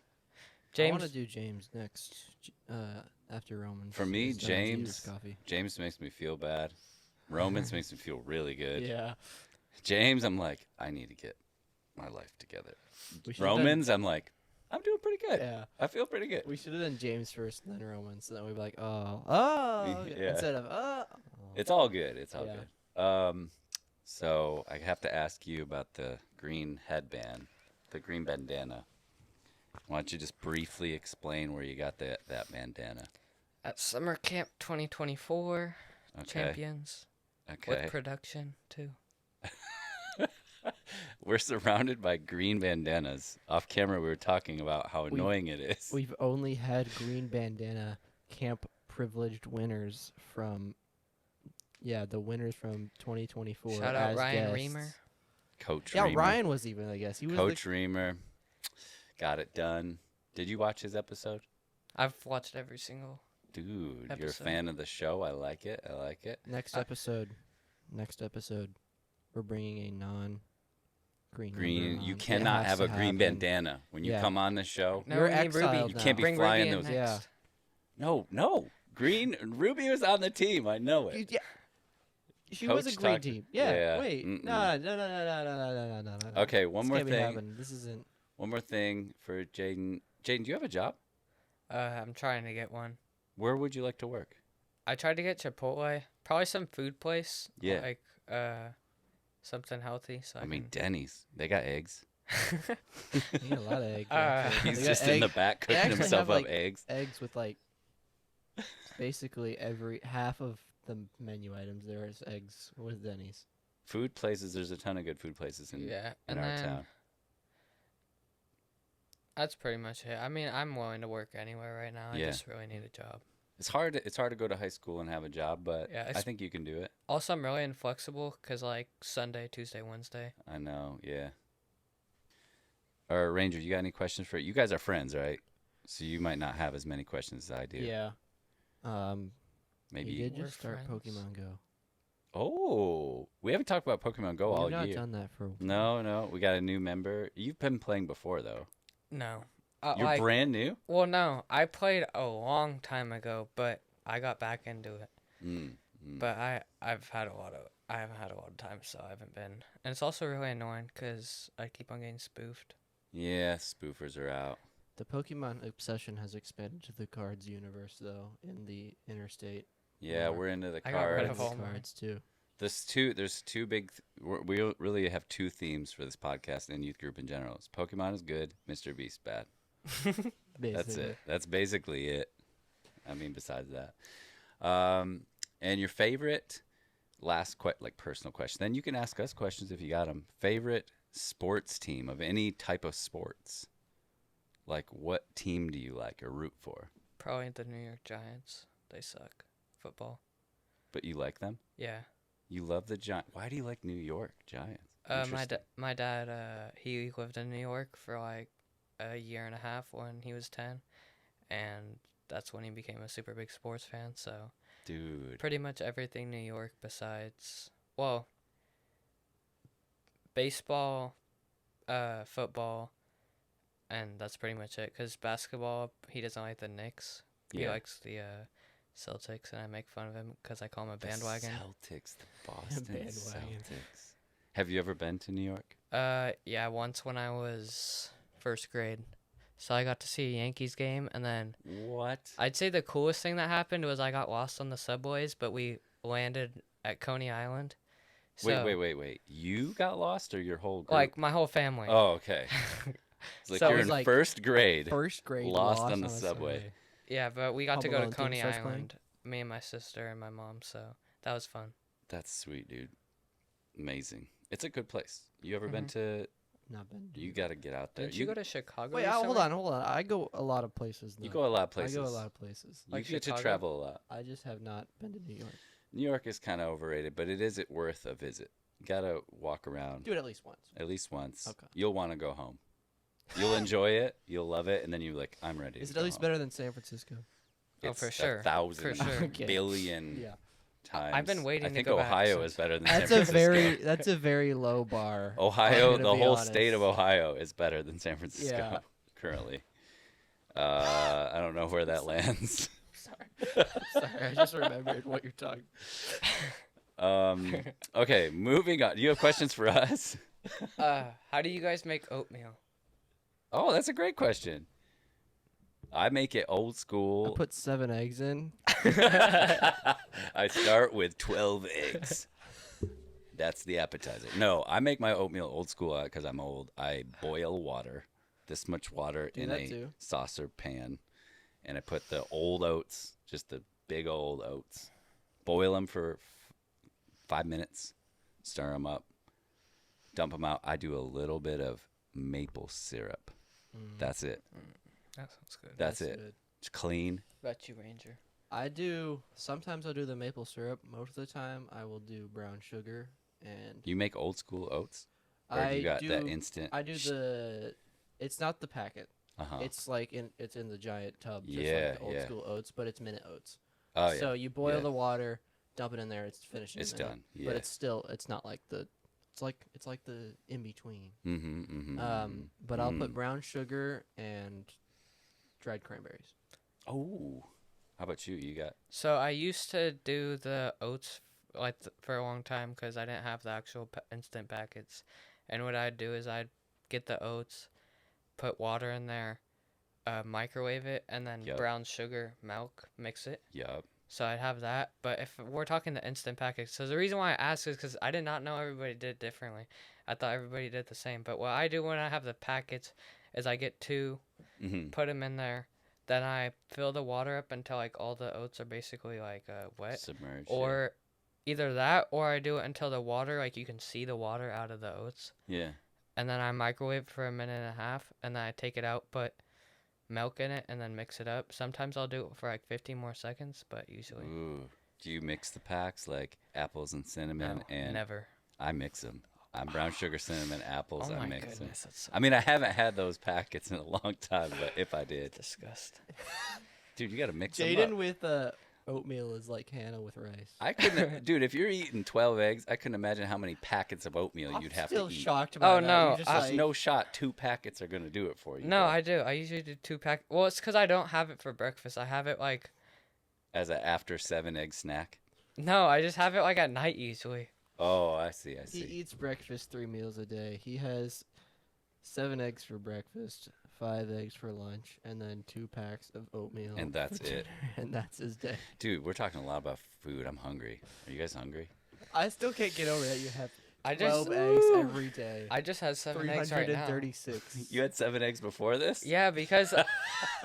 I want to James. do James next, after Romans. For me, is done with James- Jesus coffee. James makes me feel bad. Romans makes me feel really good. Yeah. James, I'm like, I need to get my life together. We should've done- Romans, I'm like, I'm doing pretty good. Yeah. I feel pretty good. We should have done James first and then Romans. So then we'd be like, oh, Yeah. instead of, oh. It's all good. It's all Yeah. good. So I have to ask you about the green headband, the green bandana. Why don't you just briefly explain where you got that bandana? At Summer Camp 2024, Okay. champions Okay. with production too. We're surrounded by green bandanas. Off camera, we were talking about how annoying it is. We've only had green bandana camp privileged winners from, the winners from 2024. Shout out as Ryan guests. Reamer. Coach Yeah, Reamer. Ryan was even, I guess. He was Coach Reamer got it done. Did you watch his episode? I've watched every single. Dude, you're a Episode. fan of the show. I like it. I like it. Next I- episode, we're bringing a non-green. Green. member You on. It cannot has have to a green happen. bandana when you Yeah. come on the show. No, You're we need exiled Ruby. now. You can't be Bring flying Ruby in those- Yeah. next. No. Green. Ruby was on the team. I know it. Yeah. She was a Coach green talked- team. Yeah. yeah, Wait. mm-mm. No. Okay, one This more can't be thing. happening. This isn't. One more thing for Jayden. Jayden, do you have a job? I'm trying to get one. Where would you like to work? I tried to get Chipotle, probably some food place. Yeah. Like something healthy. So I mean, Denny's. They got eggs. They got a lot of eggs. Uh, actually. He's They got just in the back cooking actually himself have, up like, eggs. eggs with like basically every half of the menu items. There is eggs with Denny's. Food places. There's a ton of good food places in yeah, in and our then town. that's pretty much it. I mean, I'm willing to work anywhere right now. I Yeah. just really need a job. It's hard. It's hard to go to high school and have a job, but Yeah, I it's- think you can do it. Also, I'm really inflexible because like Sunday, Tuesday, Wednesday. I know. Yeah. Or Ranger, you got any questions for you guys? Are friends, right? So you might not have as many questions as I do. Yeah. Maybe. He did We're just start friends. Pokemon Go. Oh, we haven't talked about Pokemon Go all We've not year. done that for. No, we got a new member. You've been playing before though. No. You're like, brand new. well, no, I played a long time ago, but I got back into it. Mm. But I haven't had a lot of time, so I haven't been. And it's also really annoying because I keep on getting spoofed. Yeah, spoofers are out. The Pokemon obsession has expanded to the cards universe, though, in the Interstate. Yeah, Yeah. we're into the I got rid cards. of all mine. cards too. There's two big. We really have two themes for this podcast and youth group in general. It's Pokemon is good, Mr. Beast bad. That's Basically. it. That's basically it. I mean, besides that, and your favorite like personal question. Then you can ask us questions if you got them. Favorite sports team of any type of sports. Like, what team do you like or root for? Probably the New York Giants. They suck. Football. But you like them. Yeah. You love the Giants. Why do you like New York Giants? My dad he lived in New York for like a year and a half when he was 10, and that's when he became a super big sports fan. So Dude. pretty much everything New York besides, well, baseball, football, and that's pretty much it. Because basketball, he doesn't like the Knicks. He Yeah. likes the Celtics, and I make fun of him because I call him a The bandwagon. Celtics, the Boston Bandwagon. Celtics. Have you ever been to New York? Yeah, once when I was first grade. So I got to see a Yankees game, and then What? I'd say the coolest thing that happened was I got lost on the subways, but we landed at Coney Island. So, Wait. You got lost or your whole group? like my whole family. Oh, okay. It's like So- you're It in was like first grade. First grade Lost lost on the a subway. Yeah, but we got to Home go to Alone theme Coney starts playing? Island. Me and my sister and my mom. So that was fun. That's sweet, dude. Amazing. It's a good place. You ever been to? Not been. You got to get out there. Didn't you go to Chicago? Wait, hold recently? on. I go a lot of places. You though. go a lot of places. I go a lot of places. You Like get to Chicago? travel a lot. I just have not been to New York. New York is kind of overrated, but it is worth a visit. You gotta walk around Do it at least once. at least once. Okay. You'll want to go home. You'll enjoy it. You'll love it, and then you're like, I'm ready. Is to it at go least home. better than San Francisco? Oh, It's for sure. 1,000 For sure. Okay. billion Yeah. times. I've been waiting I to think go back Ohio since- is better than That's San a Francisco. that's a very low bar. Ohio, I'm the gonna be whole state of honest. Ohio is better than San Francisco Yeah. currently. I don't know where that lands. Sorry, I just remembered what you're talking. Okay, moving on. Do you have questions for us? How do you guys make oatmeal? Oh, that's a great question. I make it old I school. put 7 eggs in. I start with 12 eggs. That's the appetizer. No, I make my oatmeal old school because I'm old. I boil water, this much water Do in that a too. saucer pan, and I put the old oats, just the big old oats, boil them for 5 minutes, stir them up, dump them out. I do a little bit of maple syrup. That's it. That sounds good. That's it. Good. It's clean. Bet you, Ranger. Sometimes I'll do the maple syrup. Most of the time, I will do brown sugar, and You make old school oats, or I you got do. that instant? I do the. It's not the packet. Uh-huh. It's like it's in the giant tub, just Yeah, like the old yeah. school oats, but it's minute oats. Oh yeah. So you boil yeah. the water, dump it in there. It's finished. In It's a minute. done. Yeah. But it's not like the. It's like the in between. But I'll put brown sugar and dried cranberries. Oh, how about you? You got So I used to do the oats for a long time because I didn't have the actual instant packets. And what I'd do is I'd get the oats, put water in there, microwave it, and then Yep. brown sugar, milk, mix it. yup. So I'd have that. But if we're talking the instant packets, so the reason why I asked is because I did not know everybody did differently. I thought everybody did the same. But what I do when I have the packets is I get 2, Mm-hmm. put them in there, then I fill the water up until like all the oats are basically like wet. Submerged. Or either that, or I do it until the water, like you can see the water out of the oats. yeah. And then I microwave for a minute and a half, and then I take it out, put milk in it, and then mix it up. Sometimes I'll do it for like 15 more seconds, but usually Ooh. Do you mix the packs like apples and cinnamon? no, And never. I mix them. I'm brown sugar, cinnamon, apples. Oh I my mix them. goodness, that's so I mean, I haven't had those packets in a long time, but if I did, disgusting. dude, you got to mix them Jayden up. with oatmeal is like Hannah with rice. I couldn't, dude. If you're eating 12 eggs, I couldn't imagine how many packets of oatmeal I'm you'd have still to eat. shocked by Oh, that. no, You're just There's like, no shot 2 packets are gonna do it for you. No, bro. I do. I usually do 2 pack. Well, it's because I don't have it for breakfast. I have it like As a after 7 egg snack. no, I just have it like at night usually. Oh, I see. I He see. eats breakfast 3 meals a day. He has 7 eggs for breakfast, 5 eggs for lunch, and then 2 packs of oatmeal. And that's for it. dinner, And that's his day. Dude, we're talking a lot about food. I'm hungry. Are you guys hungry? I still can't get over that you have I just 12 eggs every day. I just had 7 eggs right now. 336. You had 7 eggs before this? Yeah, because I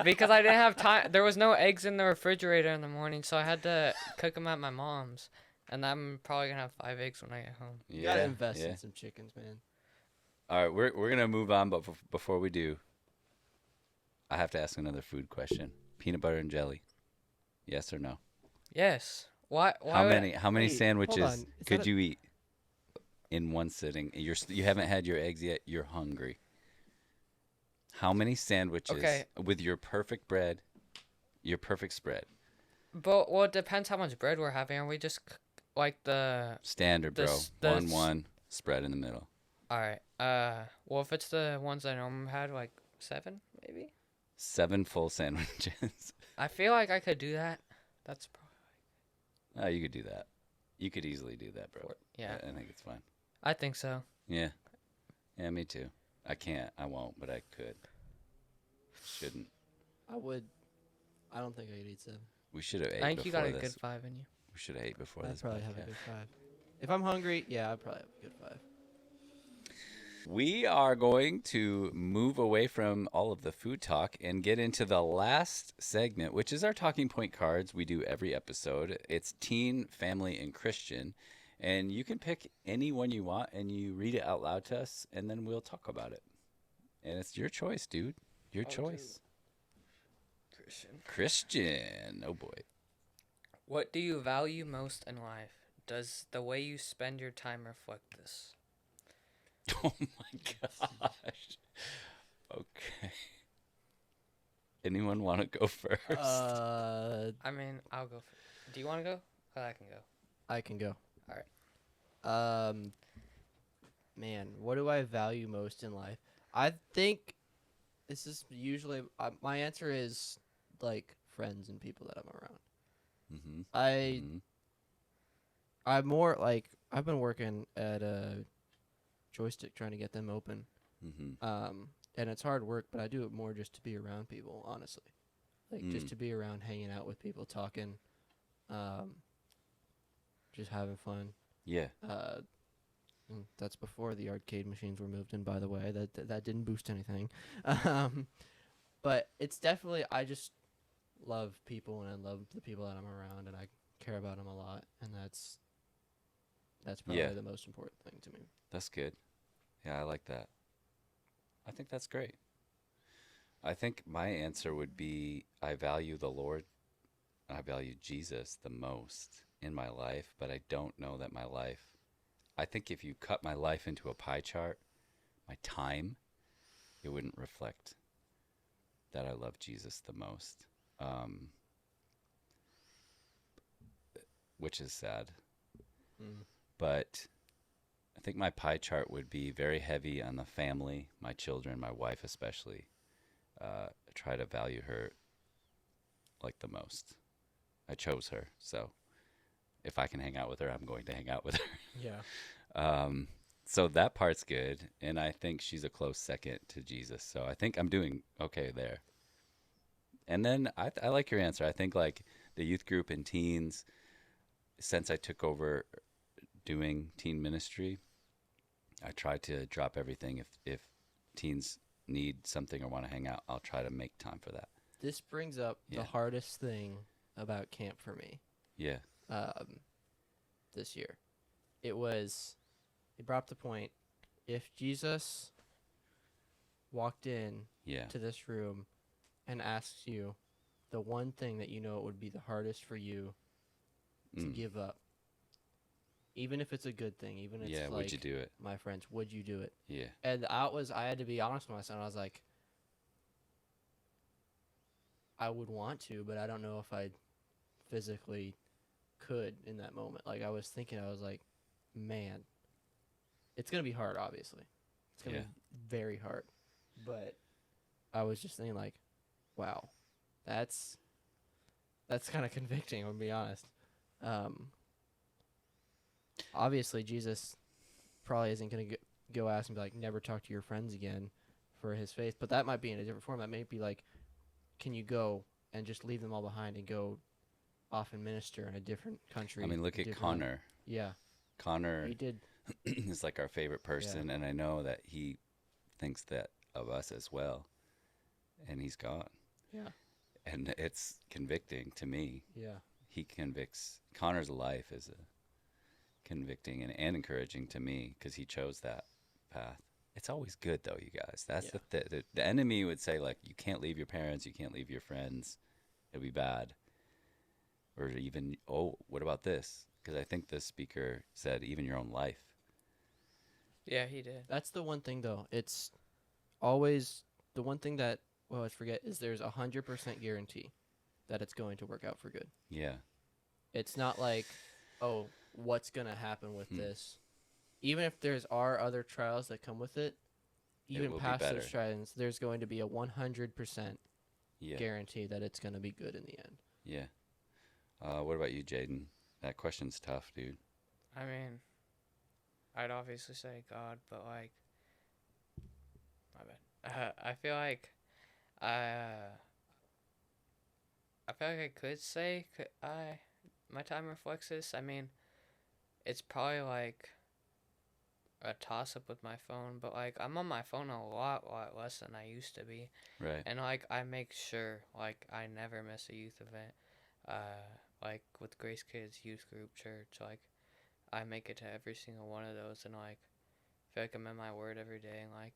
didn't have time. There was no eggs in the refrigerator in the morning, so I had to cook them at my mom's. And I'm probably gonna have 5 eggs when I get home. You gotta invest in some chickens, man. All right, we're gonna move on, but before we do, I have to ask another food question: peanut butter and jelly, yes or no? Yes. Why? How would- many Wait, hold sandwiches on. Is could that a- you eat in one sitting? You haven't had your eggs yet. You're hungry. How many sandwiches Okay. with your perfect bread, your perfect spread? But well, it depends how much bread we're having. Are we just like the? Standard, The bro. s- the s- 1-1 spread in the middle. All right. Well, if it's the ones I normally had, like 7 maybe. 7 full sandwiches. I feel like I could do that. That's probably Oh, you could do that. You could easily do that, bro. yeah. I think it's fine. I think so. Yeah. Yeah, me too. I can't. I won't, but I could. Shouldn't. I would. I don't think I could eat 7. We should have I ate think you got before a good this. 5 in you. We should have ate before I'd this probably have a podcast. good 5. If I'm hungry, yeah, I'd probably have a good 5. We are going to move away from all of the food talk and get into the last segment, which is our talking point cards we do every episode. It's teen, family, and Christian. And you can pick any one you want and you read it out loud to us, and then we'll talk about it. And it's your choice, dude. Your choice. Christian. Oh, boy. What do you value most in life? Does the way you spend your time reflect this? Oh, my gosh. Okay. Anyone want to go first? I mean, I'll go. Do you want to go? I can go. I can go. All right. Man, what do I value most in life? I think this is usually my answer is like friends and people that I'm around. Mm-hmm. I'm more like I've been working at a joystick trying to get them open. Mm-hmm. And it's hard work, but I do it more just to be around people, honestly. Like just to be around, hanging out with people, talking, just having fun. Yeah. And that's before the arcade machines were moved in, by the way. That didn't boost anything. But it's definitely, I just love people, and I love the people that I'm around, and I care about them a lot, and that's probably the most important thing to me. That's good. Yeah, I like that. I think that's great. I think my answer would be I value the Lord. I value Jesus the most in my life, but I don't know that my life. I think if you cut my life into a pie chart, my time, it wouldn't reflect that I love Jesus the most, which is sad. But I think my pie chart would be very heavy on the family, my children, my wife especially. I try to value her like the most. I chose her, so if I can hang out with her, I'm going to hang out with her. Yeah. So that part's good, and I think she's a close second to Jesus. So I think I'm doing okay there. And then I like your answer. I think like the youth group and teens, since I took over doing teen ministry, I try to drop everything. If teens need something or want to hang out, I'll try to make time for that. This brings up the hardest thing about camp for me. Yeah. This year. It brought up the point, if Jesus walked in to this room and asked you the one thing that you know it would be the hardest for you to give up, even if it's a good thing, even if it's like, would you do it? My friends, would you do it? Yeah. And I had to be honest with myself. I was like, I would want to, but I don't know if I physically could in that moment. Like I was thinking, I was like, man, it's going to be hard, obviously. It's going to be very hard. But I was just thinking like, wow, that's kind of convicting, I'm going to be honest. Obviously, Jesus probably isn't going to go ask and be like, never talk to your friends again for his faith. But that might be in a different form. That may be like, can you go and just leave them all behind and go off and minister in a different country? I mean, look at Connor. Yeah. Connor He did. is like our favorite person, and I know that he thinks that of us as well. And he's gone. Yeah. And it's convicting to me. Yeah. He convicts. Connor's life is convicting and encouraging to me because he chose that path. It's always good though, you guys. That's the enemy would say like, you can't leave your parents, you can't leave your friends, it'll be bad. Or even, oh, what about this? Because I think the speaker said even your own life. Yeah, he did. That's the one thing though. It's always the one thing that we always forget is there's 100% guarantee that it's going to work out for good. Yeah. It's not like, oh, what's going to happen with this? Even if there's other trials that come with it, even past those trials, there's going to be a 100% guarantee that it's going to be good in the end. Yeah. What about you, Jayden? That question's tough, dude. I mean, I'd obviously say God, but like, my bad. I feel like I I feel like I could say I my time reflects this. I mean, it's probably like a toss up with my phone, but like I'm on my phone a lot less than I used to be, Right. and like I make sure like I never miss a youth event. Like with Grace Kids Youth Group Church, like I make it to every single one of those, and like feel like I'm in my word every day, and like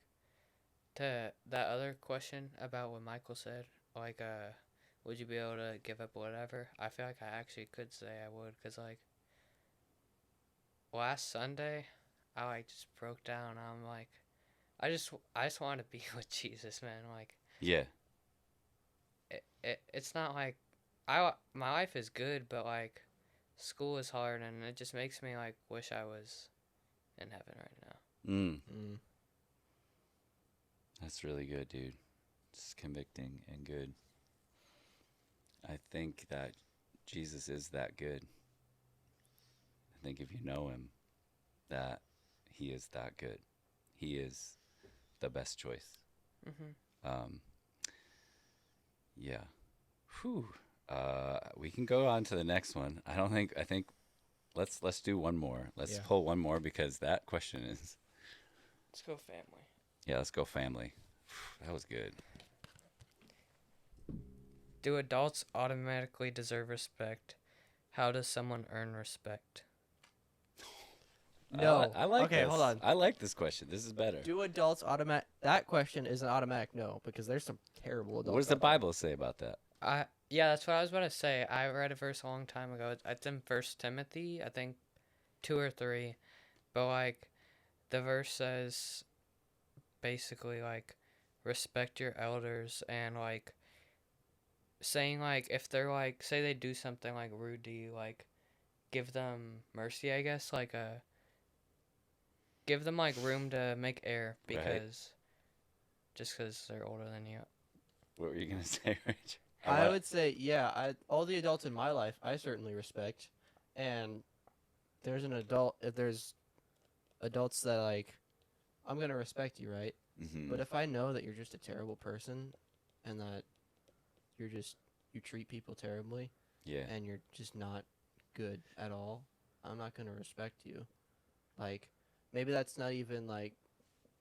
to that other question about what Michael said, like would you be able to give up whatever? I feel like I actually could say I would, cause like last Sunday, I like just broke down. I'm like, I just want to be with Jesus, man. Like Yeah. it's not like my life is good, but like school is hard, and it just makes me like wish I was in heaven right now. Mm. Mm. That's really good, dude. It's convicting and good. I think that Jesus is that good. I think if you know him, that he is that good. He is the best choice. Mhm. Um, yeah. Whew. We can go on to the next one. I think let's do one more. Let's Yeah. pull one more because that question is, Let's go family. yeah, let's go family. That was good. Do adults automatically deserve respect? How does someone earn respect? No. I like Okay, this. hold on. I like this question. This is better. Do adults automatic? That question is an automatic no, because there's some terrible adults. What does the out there. Bible say about that? Yeah, that's what I was about to say. I read a verse a long time ago. It's in First Timothy, I think 2 or 3. But like the verse says basically like respect your elders, and like saying like if they're like say they do something like rude to you, like give them mercy, I guess, like give them like room to make air, Right. because just because they're older than you. What were you gonna say, Rich? I would say, yeah, all the adults in my life, I certainly respect. And if there's adults that, like, I'm going to respect you, right? Mm-hmm. But if I know that you're just a terrible person and that you treat people terribly Yeah. and you're just not good at all, I'm not going to respect you. Like, maybe that's not even, like,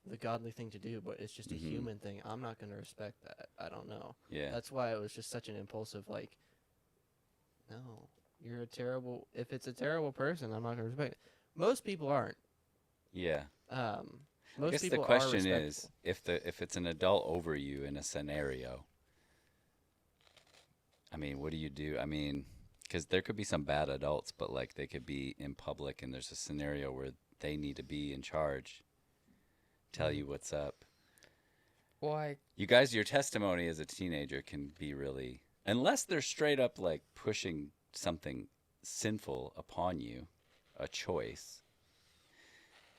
the godly thing to do, but it's just a Mhm. human thing. I'm not going to respect that. I don't know. Yeah. That's why it was just such an impulsive, like, no, you're a terrible. If it's a terrible person, I'm not going to respect it. Most people aren't. Yeah. I Most guess the people are question respectful. is if it's an adult over you in a scenario. I mean, what do you do? I mean, because there could be some bad adults, but like they could be in public and there's a scenario where they need to be in charge, tell you what's up. Why? You guys, your testimony as a teenager can be really, unless they're straight up like pushing something sinful upon you, a choice.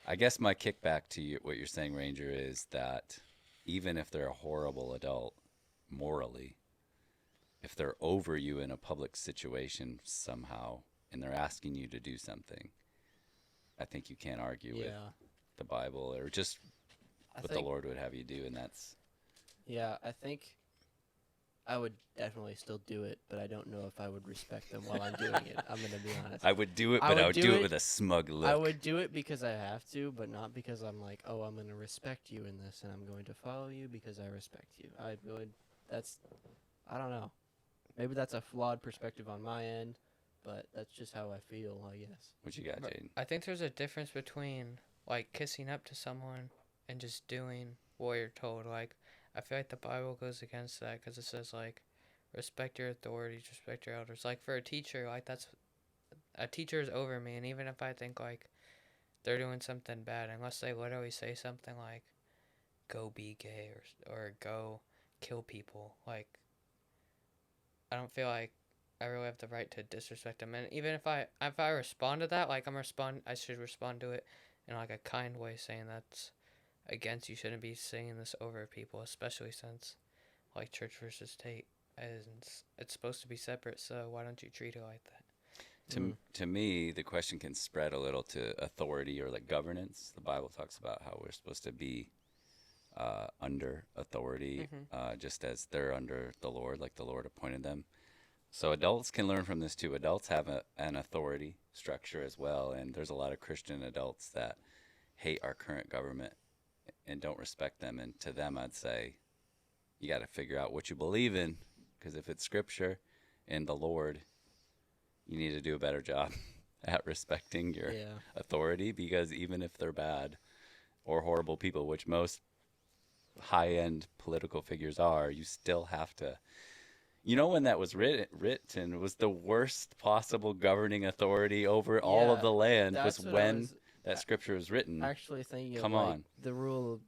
I guess my kickback to you, what you're saying, Ranger, is that even if they're a horrible adult morally, if they're over you in a public situation somehow and they're asking you to do something, I think you can't argue with Yeah, the Bible or just I what think. the Lord would have you do. And that's, Yeah, I think I would definitely still do it, but I don't know if I would respect them while I'm doing it. I'm gonna be honest. I would do it, I but would I would do do it it- with a smug look. I would do it because I have to, but not because I'm like, oh, I'm gonna respect you in this, and I'm going to follow you because I respect you. I would. I don't know. Maybe that's a flawed perspective on my end, but that's just how I feel, I guess. What you got, But Jayden? I think there's a difference between like kissing up to someone and just doing what you're told. Like I feel like the Bible goes against that, because it says like respect your authorities, respect your elders. Like for a teacher, like that's a teacher is over me, and even if I think like they're doing something bad, unless they literally say something like go be gay or go kill people, like I don't feel like I really have the right to disrespect them. And even if I respond to that, like I should respond to it in like a kind way, saying that's against, you shouldn't be saying this over people, especially since like church versus state, and it's supposed to be separate. So why don't you treat it like that? To me, the question can spread a little to authority or like governance. The Bible talks about how we're supposed to be under authority, just as they're under the Lord, like the Lord appointed them. So adults can learn from this too. Adults have an authority structure as well, and there's a lot of Christian adults that hate our current government and don't respect them. And to them, I'd say, you got to figure out what you believe in, because if it's Scripture and the Lord, you need to do a better job at respecting your authority, because even if they're bad or horrible people, which most high-end political figures are, you still have to. You know, when that was written, it was the worst possible governing authority over all of the land was when that scripture was written. Actually thinking Come of, like, on. the rule of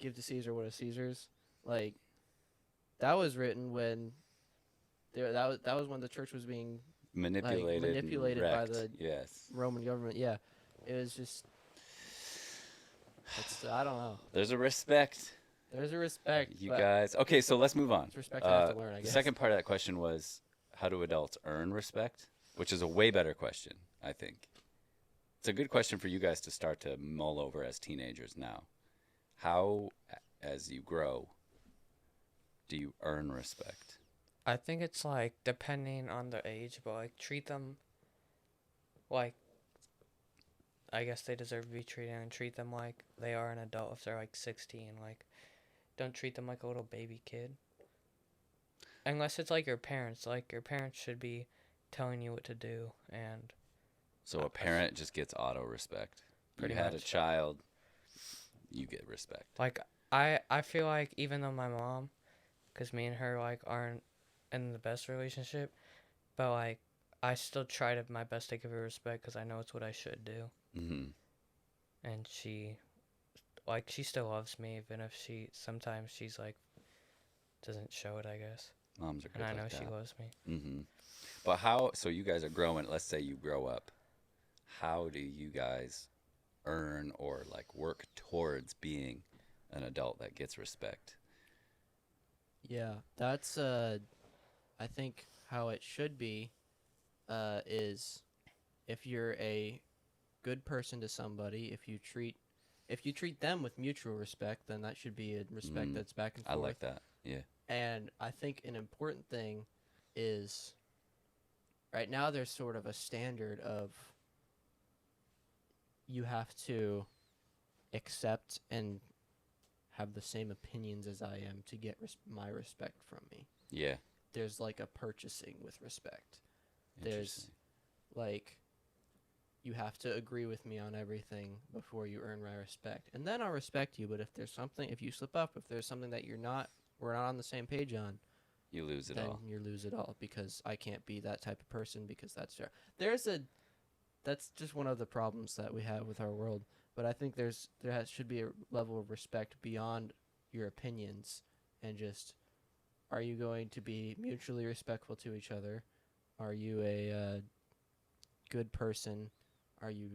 give to Caesar what is Caesar's. Like, that was written when that was when the church was being manipulated by the Roman government. Yeah, it was just. I don't know. There's a respect. There's a respect. You guys. Okay, so let's move on. It's respect you have to learn, I guess. The second part of that question was, how do adults earn respect? Which is a way better question, I think. It's a good question for you guys to start to mull over as teenagers now. How, as you grow, do you earn respect? I think it's like depending on the age, but like treat them like I guess they deserve to be treated, and treat them like they are an adult if they're like 16. Like, don't treat them like a little baby kid. Unless it's like your parents. Like, your parents should be telling you what to do. And so a parent just gets auto respect. You had a child, you get respect. Like, I feel like even though my mom, because me and her like aren't in the best relationship, but like I still try to my best to give her respect because I know it's what I should do. And she still loves me, even if sometimes she's like doesn't show it, I guess. Moms are good. And I like know that. she loves me. But how? So you guys are growing. Let's say you grow up. How do you guys earn or like work towards being an adult that gets respect? Yeah, that's I think how it should be is if you're a good person to somebody, if you treat them with mutual respect, then that should be a respect that's back and forth. I like that. Yeah. And I think an important thing is right now there's sort of a standard of you have to accept and have the same opinions as I am to get my respect from me. Yeah. There's like a purchasing with respect. There's like you have to agree with me on everything before you earn my respect. And then I'll respect you, but if you slip up, if there's something that we're not on the same page on, you lose it all. Then you lose it all because I can't be that type of person because that's just one of the problems that we have with our world. But I think should be a level of respect beyond your opinions, and just, are you going to be mutually respectful to each other? Are you a good person? Are you?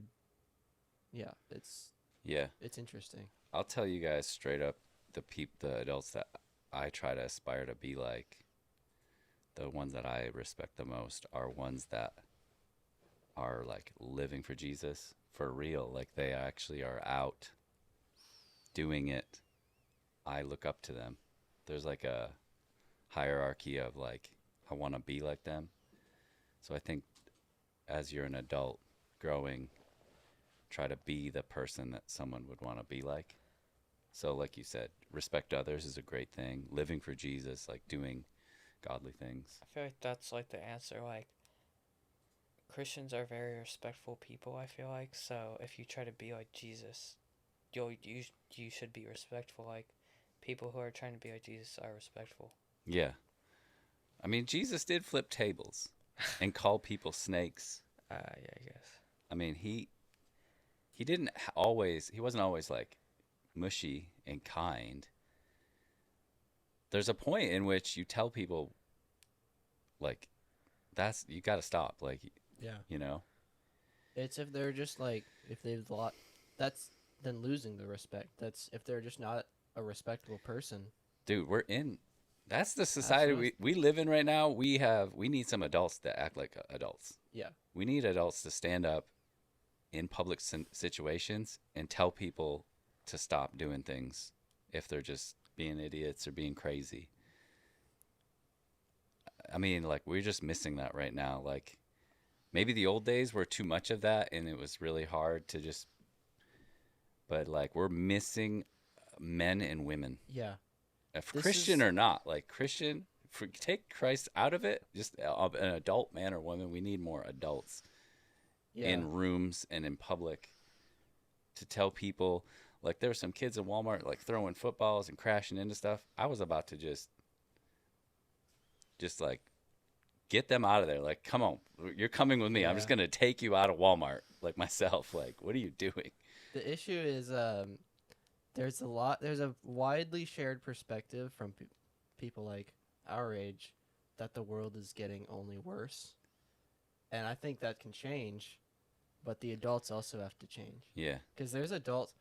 Yeah, it's interesting. I'll tell you guys straight up, the adults that I try to aspire to be like, the ones that I respect the most are ones that are like living for Jesus for real. Like they actually are out doing it. I look up to them. There's like a hierarchy of like, I want to be like them. So I think as you're an adult growing, try to be the person that someone would want to be like. So like you said, respect others is a great thing. Living for Jesus, like doing godly things. I feel like that's like the answer. Like, Christians are very respectful people, I feel like. So if you try to be like Jesus, you should be respectful. Like, people who are trying to be like Jesus are respectful. Yeah. I mean, Jesus did flip tables and call people snakes. Yeah, I guess. I mean, he wasn't always like mushy and kind. There's a point in which you tell people, like, you got to stop. Like, yeah, you know, it's if they're just like, if they've that's then losing the respect. That's if they're just not a respectable person. Dude, that's the society we live in right now. We need some adults that act like adults. Yeah. We need adults to stand up in public situations and tell people to stop doing things if they're just being idiots or being crazy. I mean, like, we're just missing that right now. Like, maybe the old days were too much of that and it was really hard to just, but like, we're missing men and women. Yeah. If This Christian is- or not, like, Christian, take Christ out of it, just an adult man or woman. We need more adults Yeah. in rooms and in public to tell people. Like, there were some kids in Walmart like throwing footballs and crashing into stuff. I was about to just like get them out of there. Like, come on, you're coming with me. I'm just Yeah. gonna take you out of Walmart like myself. Like, what are you doing? The issue is there's a widely shared perspective from people like our age that the world is getting only worse. And I think that can change, but the adults also have to change. Yeah. Because there's adults.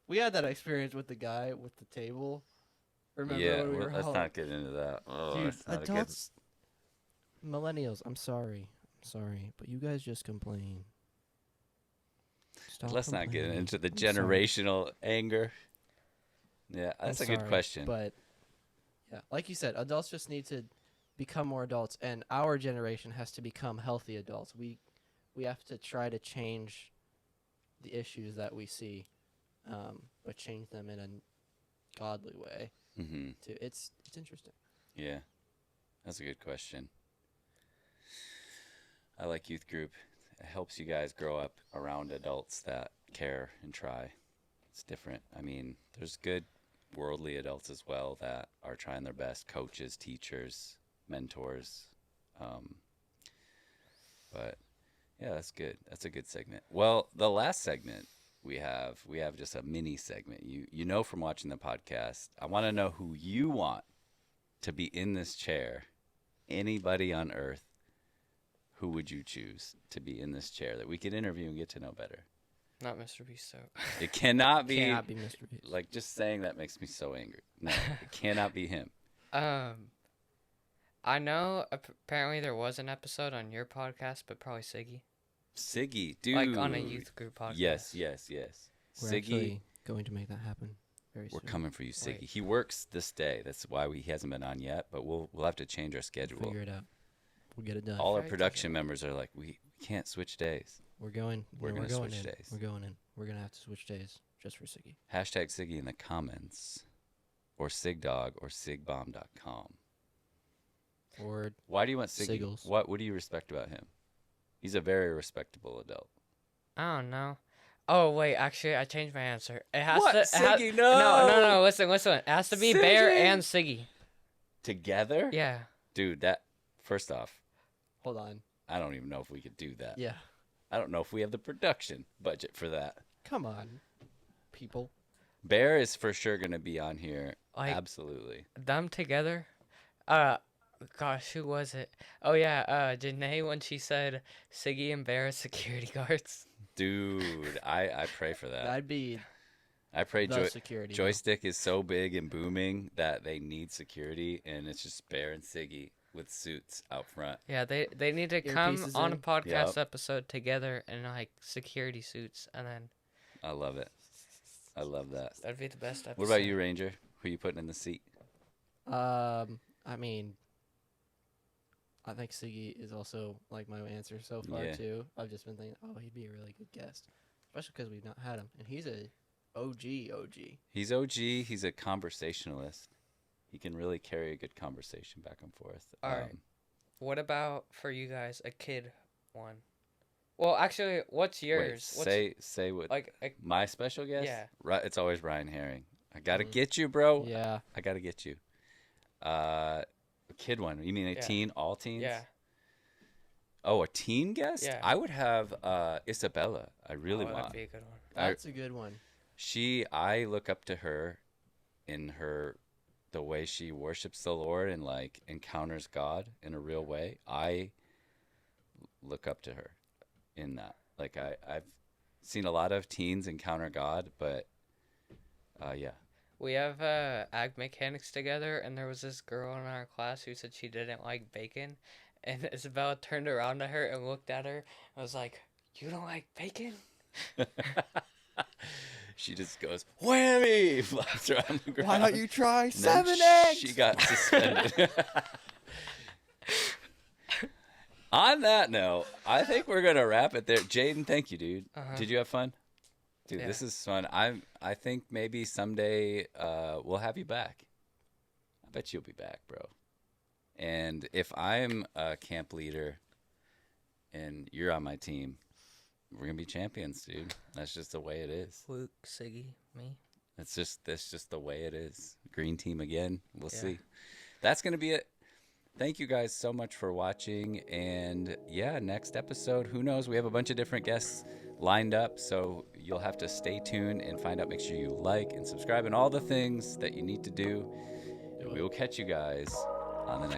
We had that experience with the guy with the table. Remember Yeah. when we were Let's all- not get into that. Oh, Dude, that's not a good. adults, millennials, I'm sorry, but you guys just complain. Stop Let's not get complaining. into the I'm sorry. generational anger. Yeah, that's I'm a good sorry, question. But yeah, like you said, adults just need to become more adults, and our generation has to become healthy adults. We have to try to change the issues that we see, but change them in a godly way. Mm-hmm. It's interesting. Yeah, that's a good question. I like youth group. It helps you guys grow up around adults that care and try. It's different. I mean, there's good worldly adults as well that are trying their best, coaches, teachers, mentors. But yeah, that's good. That's a good segment. Well, the last segment we have just a mini segment. You know from watching the podcast, I want to know who you want to be in this chair. Anybody on earth, who would you choose to be in this chair that we could interview and get to know better? Not Mr. Beast, so. It cannot be, Cannot be Mr. Beast. like, just saying that makes me so angry. No, it cannot be him. I know apparently there was an episode on your podcast, but probably Siggy. Siggy, dude. Like on a youth group podcast. Yes. We're Siggy, actually going to make that happen very we're soon. coming for you, Siggy. Wait. He works this day. That's why he hasn't been on yet, but we'll have to change our schedule. Figure it out. We'll get it done. All our Very production together. members are like, we can't switch days. We're going. We're yeah, gonna going switch in. days. We're going in. We're gonna have to switch days just for Siggy. Hashtag Siggy in the comments, or SigDog, or SigBomb.com. Or Why do you want Siggy? Siggles. What do you respect about him? He's a very respectable adult. I don't know. Oh wait, actually, I changed my answer. It has What? to. Siggy, no. Listen. It has to be Bear Siggy! and Siggy. Together? Yeah. Dude, that, first off, hold on. I don't even know if we could do that. Yeah. I don't know if we have the production budget for that. Come on, people. Bear is for sure going to be on here. Like Absolutely. them together. Gosh, who was it? Oh yeah, Janae when she said Siggy and Bear as security guards. Dude, I pray for that. That'd be I pray the security. though. Joystick is so big and booming that they need security, and it's just Bear and Siggy with suits out front. Yeah, they need to come Earpieces on a in. podcast Yep. episode together in like security suits, and then I love it. I love that. that'd be the best episode. What about you, Ranger? Who you putting in the seat? I mean, I think Siggy is also like my answer so far Yeah. too. I've just been thinking, oh, he'd be a really good guest, especially because we've not had him, and he's a OG. He's OG. He's a conversationalist. He can really carry a good conversation back and forth. All right. What about for you guys a kid one? Well, actually, what's yours? Say what like my special guest? Yeah. Right, it's always Ryan Herring. I gotta Mhm. get you, bro. Yeah. I gotta get you. A kid one. You mean a Yeah. teen? All teens? yeah. Oh, a teen guest? Yeah. I would have Isabella. I really That'd want. be a good one. That's a good one. I look up to her in the way she worships the Lord and like encounters God in a real way. I look up to her in that. Like I've seen a lot of teens encounter God, but yeah. We have ag mechanics together, and there was this girl in our class who said she didn't like bacon, And Isabella turned around to her and looked at her and was like, "You don't like bacon?" She just goes, whammy! Flops her on the ground. Why don't you try And then 7 eggs? She got suspended. On that note, I think we're gonna wrap it there. Jayden, thank you, dude. Did you have fun? Dude, Yeah. this is fun. I think maybe someday we'll have you back. I bet you'll be back, bro. And if I'm a camp leader and you're on my team, we're gonna be champions, dude. That's just the way it is. Luke, Siggy, me. That's just the way it is. Green team again. We'll Yeah. see. That's gonna be it. Thank you guys so much for watching. And yeah, next episode, who knows? We have a bunch of different guests lined up, so you'll have to stay tuned and find out. Make sure you like and subscribe and all the things that you need to do. And we will catch you guys on the next